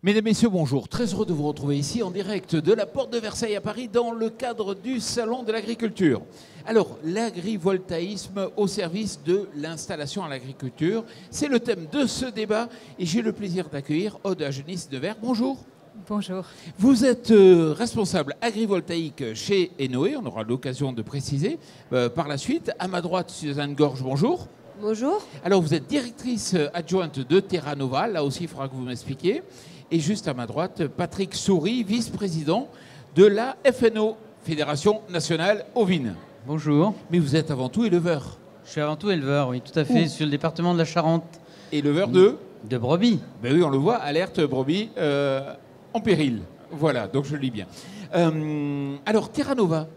Mesdames, Messieurs, bonjour. Très heureux de vous retrouver ici en direct de la Porte de Versailles à Paris dans le cadre du Salon de l'Agriculture. Alors, l'agrivoltaïsme au service de l'installation à l'agriculture, c'est le thème de ce débat et j'ai le plaisir d'accueillir Aude Agenis-Devers. Bonjour. Bonjour. Vous êtes responsable agrivoltaïque chez Enoé, on aura l'occasion de préciser par la suite. À ma droite, Suzanne Gorge, bonjour. Bonjour. Alors, vous êtes directrice adjointe de Terra Nova, là aussi il faudra que vous m'expliquiez. Et juste à ma droite, Patrick Soury, vice-président de la FNO, Fédération Nationale Ovine. Bonjour. Mais vous êtes avant tout éleveur. Je suis avant tout éleveur, oui, tout à fait, sur le département de la Charente. Éleveur de brebis. Ben oui, on le voit, alerte brebis en péril. Voilà, donc je le lis bien. Alors, Terra Nova,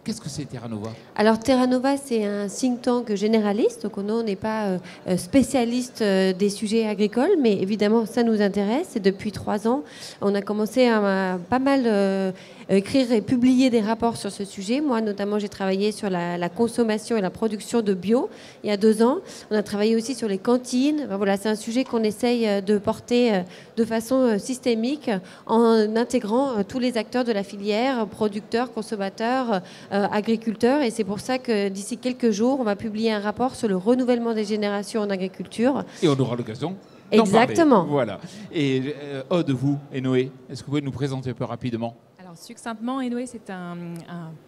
qu'est-ce que c'est Terra Nova ? Alors Terra Nova, c'est un think tank généraliste, donc on n'est pas spécialiste des sujets agricoles, mais évidemment ça nous intéresse. Et depuis 3 ans, on a commencé à pas mal écrire et publier des rapports sur ce sujet. Moi notamment, j'ai travaillé sur la consommation et la production de bio il y a 2 ans. On a travaillé aussi sur les cantines. Enfin, voilà, c'est un sujet qu'on essaye de porter de façon systémique en intégrant tous les acteurs de la filière, producteurs, consommateurs, agriculteurs, et c'est pour ça que d'ici quelques jours, on va publier un rapport sur le renouvellement des générations en agriculture. Et on aura l'occasion d'en Exactement. parler. Voilà. Et Aude, vous, Enoé, est-ce que vous pouvez nous présenter un peu rapidement ? Alors, succinctement, Enoé, c'est un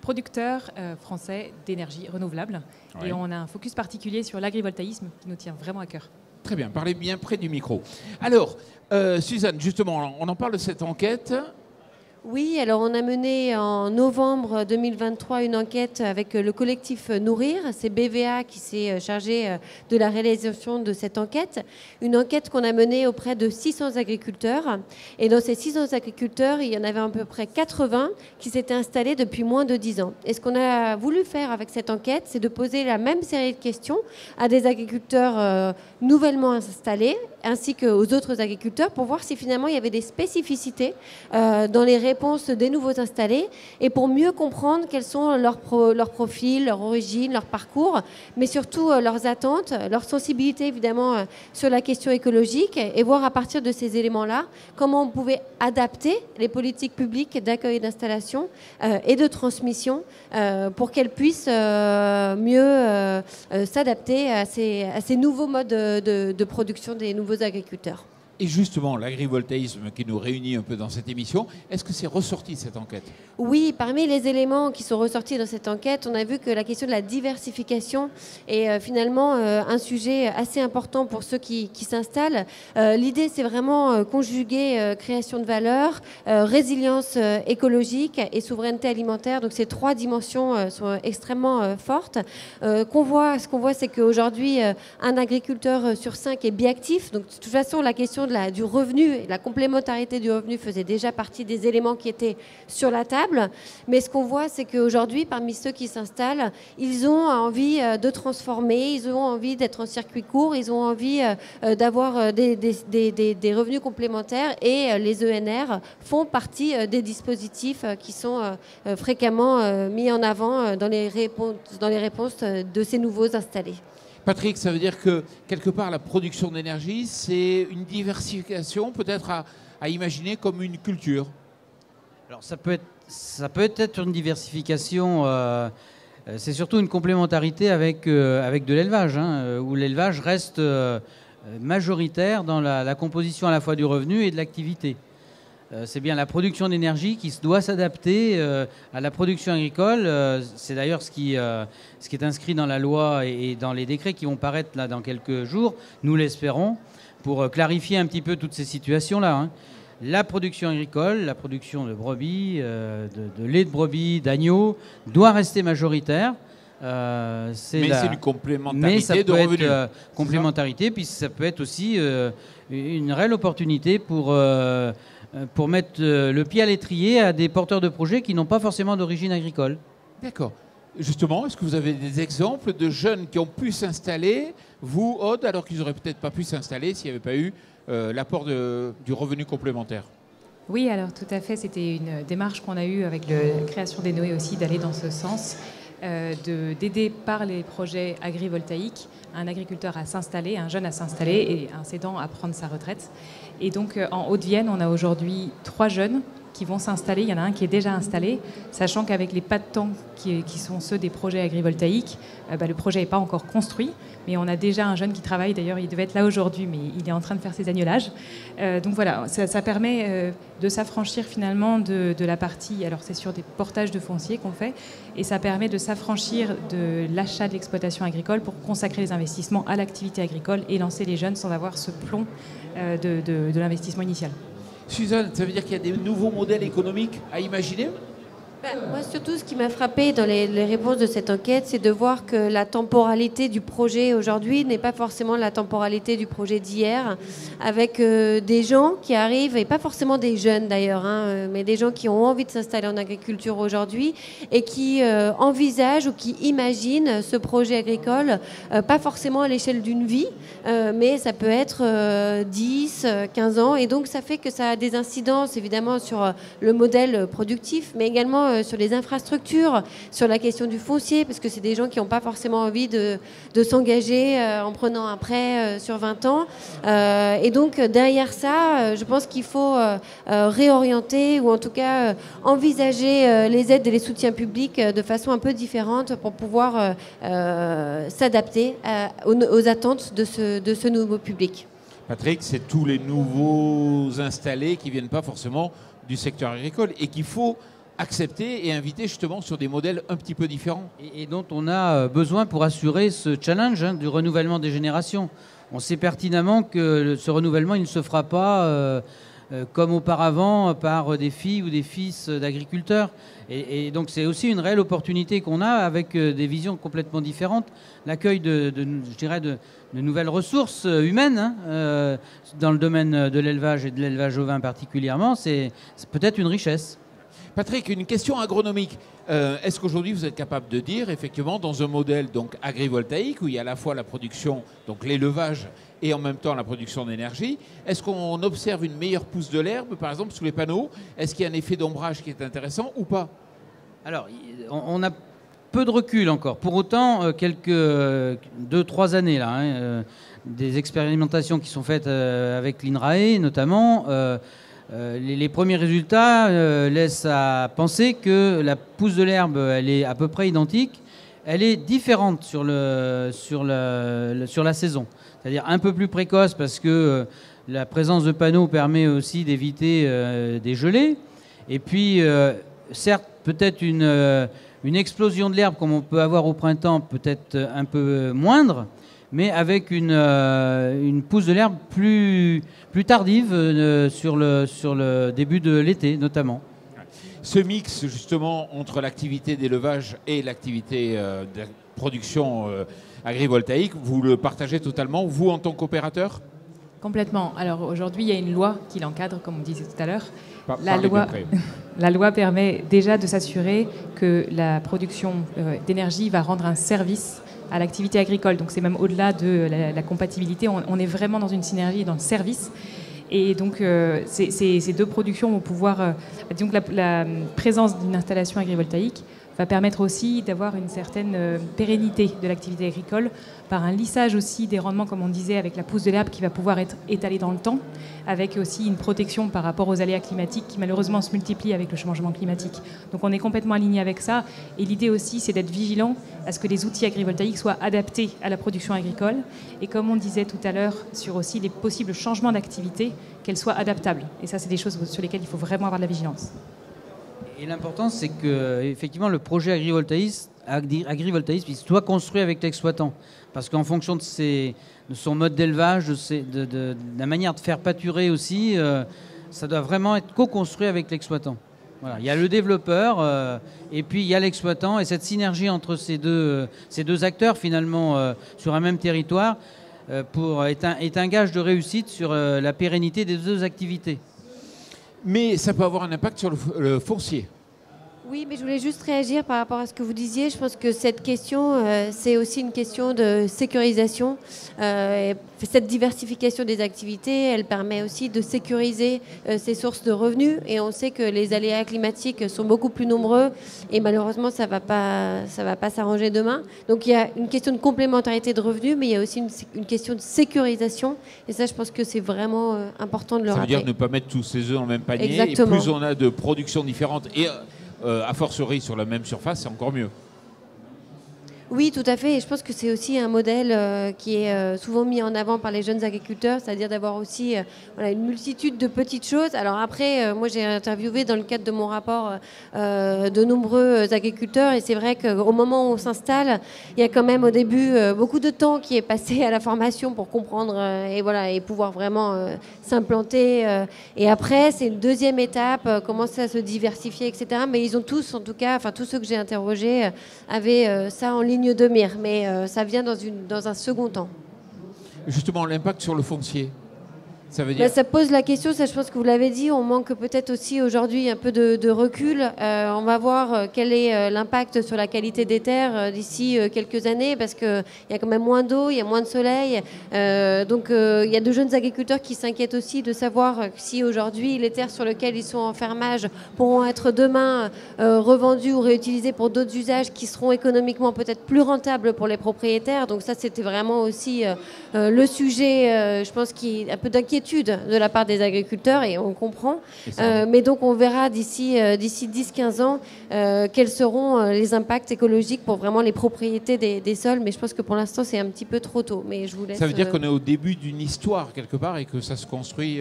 producteur français d'énergie renouvelable. Ouais. Et on a un focus particulier sur l'agrivoltaïsme qui nous tient vraiment à cœur. Très bien, parlez bien près du micro. Alors, Suzanne, justement, on en parle de cette enquête. Oui, alors on a mené en novembre 2023 une enquête avec le collectif Nourrir. C'est BVA qui s'est chargé de la réalisation de cette enquête. Une enquête qu'on a menée auprès de 600 agriculteurs. Et dans ces 600 agriculteurs, il y en avait à peu près 80 qui s'étaient installés depuis moins de 10 ans. Et ce qu'on a voulu faire avec cette enquête, c'est de poser la même série de questions à des agriculteurs nouvellement installés, ainsi qu'aux autres agriculteurs, pour voir si finalement il y avait des spécificités dans les réponses des nouveaux installés et pour mieux comprendre quels sont leurs profils, leur origine, leur parcours, mais surtout leurs attentes, leur sensibilité évidemment sur la question écologique et voir à partir de ces éléments-là comment on pouvait adapter les politiques publiques d'accueil et d'installation et de transmission pour qu'elles puissent mieux s'adapter à ces nouveaux modes de production des nouveaux agriculteurs. Et justement, l'agrivoltaïsme qui nous réunit un peu dans cette émission, est-ce que c'est ressorti cette enquête ? Oui, parmi les éléments qui sont ressortis dans cette enquête, on a vu que la question de la diversification est finalement un sujet assez important pour ceux qui s'installent. L'idée, c'est vraiment conjuguer création de valeur, résilience écologique et souveraineté alimentaire. Donc ces 3 dimensions sont extrêmement fortes. Ce qu'on voit, c'est qu'aujourd'hui, un agriculteur sur 5 est biactif. Donc de toute façon, la question du revenu et la complémentarité du revenu faisait déjà partie des éléments qui étaient sur la table. Mais ce qu'on voit, c'est qu'aujourd'hui, parmi ceux qui s'installent, ils ont envie de transformer, ils ont envie d'être en circuit court, ils ont envie d'avoir des revenus complémentaires et les ENR font partie des dispositifs qui sont fréquemment mis en avant dans les réponses de ces nouveaux installés. Patrick, ça veut dire que quelque part la production d'énergie, c'est une diversification peut-être à imaginer comme une culture. Alors ça peut être une diversification, c'est surtout une complémentarité avec de l'élevage, où l'élevage reste majoritaire dans la composition à la fois du revenu et de l'activité. C'est bien la production d'énergie qui doit s'adapter à la production agricole. C'est d'ailleurs ce qui est inscrit dans la loi et dans les décrets qui vont paraître là dans quelques jours, nous l'espérons, pour clarifier un petit peu toutes ces situations-là. La production agricole, la production de brebis, de lait de brebis, d'agneaux, doit rester majoritaire. C'est une complémentarité de revenus. Complémentarité, puis ça peut être aussi une réelle opportunité pour mettre le pied à l'étrier à des porteurs de projets qui n'ont pas forcément d'origine agricole. D'accord. Justement, est-ce que vous avez des exemples de jeunes qui ont pu s'installer, vous, Aude, alors qu'ils n'auraient peut-être pas pu s'installer s'il n'y avait pas eu l'apport du revenu complémentaire ? Oui, alors tout à fait. C'était une démarche qu'on a eue avec la création d'Enoé aussi, d'aller dans ce sens, d'aider par les projets agrivoltaïques un agriculteur à s'installer, un jeune à s'installer et un cédant à prendre sa retraite. Et donc en Haute-Vienne, on a aujourd'hui 3 jeunes qui vont s'installer. Il y en a un qui est déjà installé, sachant qu'avec les pas de temps qui sont ceux des projets agrivoltaïques, le projet n'est pas encore construit, mais on a déjà un jeune qui travaille. D'ailleurs, il devait être là aujourd'hui, mais il est en train de faire ses agnelages. Donc voilà, ça permet de s'affranchir finalement de la partie, alors c'est sur des portages de foncier qu'on fait, et ça permet de s'affranchir de l'achat de l'exploitation agricole pour consacrer les investissements à l'activité agricole et lancer les jeunes sans avoir ce plomb de l'investissement initial. Suzanne, ça veut dire qu'il y a des nouveaux modèles économiques à imaginer? Moi, surtout, ce qui m'a frappé dans les réponses de cette enquête, c'est de voir que la temporalité du projet aujourd'hui n'est pas forcément la temporalité du projet d'hier, avec des gens qui arrivent, et pas forcément des jeunes d'ailleurs, mais des gens qui ont envie de s'installer en agriculture aujourd'hui et qui envisagent ou qui imaginent ce projet agricole, pas forcément à l'échelle d'une vie, mais ça peut être 10, 15 ans. Et donc, ça fait que ça a des incidences évidemment sur le modèle productif, mais également sur les infrastructures, sur la question du foncier, parce que c'est des gens qui n'ont pas forcément envie de s'engager en prenant un prêt sur 20 ans. Et donc, derrière ça, je pense qu'il faut réorienter ou en tout cas envisager les aides et les soutiens publics de façon un peu différente pour pouvoir s'adapter aux attentes de ce nouveau public. Patrick, c'est tous les nouveaux installés qui ne viennent pas forcément du secteur agricole et qu'il faut accepter et inviter justement sur des modèles un petit peu différents. Et dont on a besoin pour assurer ce challenge du renouvellement des générations. On sait pertinemment que ce renouvellement, il ne se fera pas comme auparavant par des filles ou des fils d'agriculteurs. Et donc c'est aussi une réelle opportunité qu'on a avec des visions complètement différentes. L'accueil de nouvelles ressources humaines dans le domaine de l'élevage et de l'élevage ovin particulièrement, c'est peut-être une richesse. Patrick, une question agronomique. Est-ce qu'aujourd'hui vous êtes capable de dire, effectivement, dans un modèle donc agrivoltaïque où il y a à la fois la production, donc l'élevage et en même temps la production d'énergie, est-ce qu'on observe une meilleure pousse de l'herbe, par exemple, sous les panneaux? Est-ce qu'il y a un effet d'ombrage qui est intéressant ou pas? Alors, on a peu de recul encore. Pour autant, quelques 2-3 années, là, des expérimentations qui sont faites avec l'INRAE, notamment. Les premiers résultats laissent à penser que la pousse de l'herbe, elle est à peu près identique. Elle est différente sur la saison. C'est-à-dire un peu plus précoce parce que la présence de panneaux permet aussi d'éviter des gelées. Et puis, certes, peut-être une explosion de l'herbe comme on peut avoir au printemps, peut-être un peu moindre, mais avec une pousse de l'herbe plus tardive sur le début de l'été notamment. Ce mix justement entre l'activité d'élevage et l'activité de production agrivoltaïque, vous le partagez totalement, vous en tant qu'opérateur? Complètement. Alors aujourd'hui, il y a une loi qui l'encadre, comme on disait tout à l'heure. La loi permet déjà de s'assurer que la production d'énergie va rendre un service à l'activité agricole. Donc c'est même au-delà de la compatibilité. On est vraiment dans une synergie, dans le service. Et donc ces deux productions vont pouvoir... disons que la présence d'une installation agrivoltaïque va permettre aussi d'avoir une certaine pérennité de l'activité agricole par un lissage aussi des rendements, comme on disait, avec la pousse de l'herbe qui va pouvoir être étalée dans le temps, avec aussi une protection par rapport aux aléas climatiques qui malheureusement se multiplient avec le changement climatique. Donc on est complètement aligné avec ça. Et l'idée aussi, c'est d'être vigilant à ce que les outils agrivoltaïques soient adaptés à la production agricole. Et comme on disait tout à l'heure, sur aussi les possibles changements d'activité, qu'elles soient adaptables. Et ça, c'est des choses sur lesquelles il faut vraiment avoir de la vigilance. Et l'important, c'est que effectivement, le projet agrivoltaïsme il soit construit avec l'exploitant. Parce qu'en fonction de son mode d'élevage, de la manière de faire pâturer aussi, ça doit vraiment être co-construit avec l'exploitant. Voilà. Il y a le développeur et puis il y a l'exploitant. Et cette synergie entre ces deux acteurs, finalement, sur un même territoire, est un gage de réussite sur la pérennité des deux activités. Mais ça peut avoir un impact sur le foncier. Oui, mais je voulais juste réagir par rapport à ce que vous disiez. Je pense que cette question, c'est aussi une question de sécurisation. Cette diversification des activités, elle permet aussi de sécuriser ces sources de revenus. Et on sait que les aléas climatiques sont beaucoup plus nombreux. Et malheureusement, ça va pas s'arranger demain. Donc il y a une question de complémentarité de revenus, mais il y a aussi une question de sécurisation. Et ça, je pense que c'est vraiment important de le rappeler. Ça veut dire ne pas mettre tous ses œufs dans le même panier. Exactement. Et plus on a de productions différentes et a fortiori sur la même surface, c'est encore mieux. Oui, tout à fait. Et je pense que c'est aussi un modèle qui est souvent mis en avant par les jeunes agriculteurs, c'est-à-dire d'avoir aussi une multitude de petites choses. Alors après, moi j'ai interviewé dans le cadre de mon rapport de nombreux agriculteurs et c'est vrai qu'au moment où on s'installe, il y a quand même au début beaucoup de temps qui est passé à la formation pour comprendre et pouvoir vraiment s'implanter. Et après, c'est une deuxième étape, commencer à se diversifier, etc. Mais ils ont tous, en tout cas, enfin tous ceux que j'ai interrogés, avaient ça en ligne de mire, mais ça vient dans un second temps. Justement, l'impact sur le foncier, ça veut dire... Ça pose la question, ça je pense que vous l'avez dit, on manque peut-être aussi aujourd'hui un peu de recul. On va voir quel est l'impact sur la qualité des terres d'ici quelques années, parce qu'il y a quand même moins d'eau, il y a moins de soleil. Donc il y a de jeunes agriculteurs qui s'inquiètent aussi de savoir si aujourd'hui les terres sur lesquelles ils sont en fermage pourront être demain revendues ou réutilisées pour d'autres usages qui seront économiquement peut-être plus rentables pour les propriétaires. Donc ça c'était vraiment aussi le sujet, je pense, qui un peu d'inquiétude de la part des agriculteurs et on comprend. Mais donc on verra d'ici 10-15 ans quels seront les impacts écologiques pour vraiment les propriétés des sols. Mais je pense que pour l'instant c'est un petit peu trop tôt. Mais je vous laisse. Ça veut dire qu'on est au début d'une histoire quelque part et que ça se construit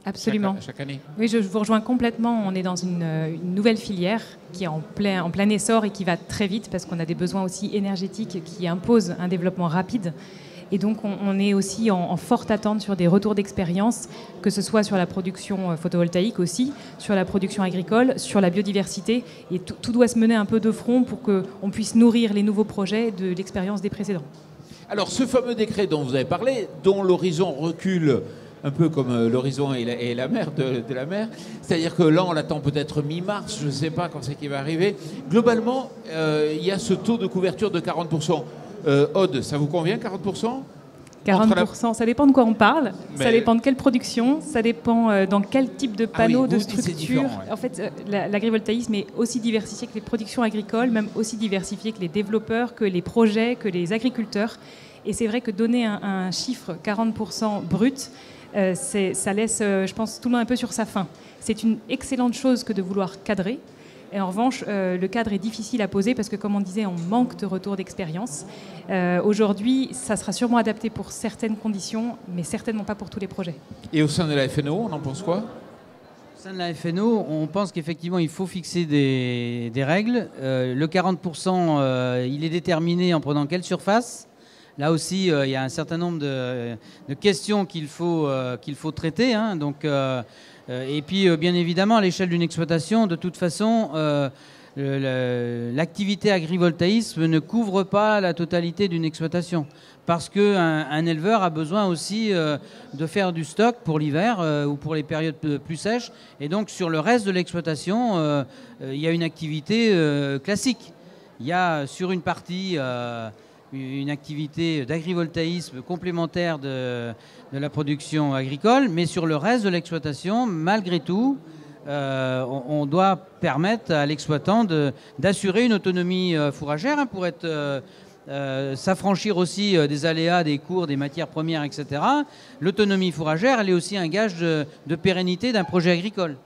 absolument chaque année. Oui, je vous rejoins complètement. On est dans une nouvelle filière qui est en plein essor et qui va très vite parce qu'on a des besoins aussi énergétiques qui imposent un développement rapide. Et donc, on est aussi en forte attente sur des retours d'expérience, que ce soit sur la production photovoltaïque aussi, sur la production agricole, sur la biodiversité. Et tout doit se mener un peu de front pour qu'on puisse nourrir les nouveaux projets de l'expérience des précédents. Alors, ce fameux décret dont vous avez parlé, dont l'horizon recule un peu comme l'horizon et la mer de la mer, c'est-à-dire que là, on l'attend peut-être mi-mars, je ne sais pas quand c'est qu'il va arriver. Globalement, il y a ce taux de couverture de 40%. Aude, ça vous convient, 40%? 40%, ça dépend de quoi on parle, ça dépend de quelle production, ça dépend dans quel type de panneau, de structure. En fait, l'agrivoltaïsme est aussi diversifié que les productions agricoles, même aussi diversifié que les développeurs, que les projets, que les agriculteurs. Et c'est vrai que donner un chiffre 40% brut, ça laisse, je pense, tout le monde un peu sur sa faim. C'est une excellente chose que de vouloir cadrer. Et en revanche, le cadre est difficile à poser parce que, comme on disait, on manque de retour d'expérience. Aujourd'hui, ça sera sûrement adapté pour certaines conditions, mais certainement pas pour tous les projets. Et au sein de la FNO, on en pense quoi? Au sein de la FNO, on pense qu'effectivement, il faut fixer des règles. Le 40%, il est déterminé en prenant quelle surface? Là aussi, il y a un certain nombre de questions qu'il faut traiter. Hein, donc... et puis, bien évidemment, à l'échelle d'une exploitation, de toute façon, l'activité agrivoltaïsme ne couvre pas la totalité d'une exploitation. Parce qu'un éleveur a besoin aussi de faire du stock pour l'hiver ou pour les périodes plus sèches. Et donc, sur le reste de l'exploitation, il y a une activité classique. Il y a sur une partie... une activité d'agrivoltaïsme complémentaire de la production agricole, mais sur le reste de l'exploitation, malgré tout, on doit permettre à l'exploitant d'assurer une autonomie fourragère pour s'affranchir aussi des aléas, des cours, des matières premières, etc. L'autonomie fourragère, elle est aussi un gage de pérennité d'un projet agricole.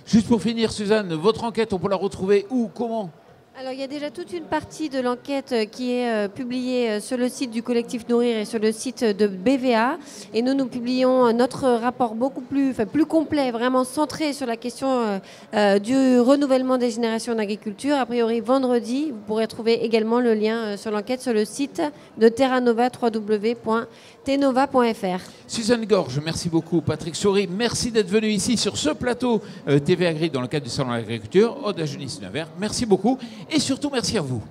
Juste pour finir, Suzanne, votre enquête, on peut la retrouver où, comment ? Alors, il y a déjà toute une partie de l'enquête qui est publiée sur le site du collectif Nourrir et sur le site de BVA. Et nous publions notre rapport beaucoup plus complet, vraiment centré sur la question du renouvellement des générations d'agriculture. A priori, vendredi, vous pourrez trouver également le lien sur l'enquête sur le site de Terra Nova, www.tenova.fr. Suzanne Gorge, merci beaucoup. Patrick Souris, merci d'être venu ici sur ce plateau TV Agri dans le cadre du Salon de l'Agriculture. Aude Agenis-Nevers, merci beaucoup. Et surtout, merci à vous.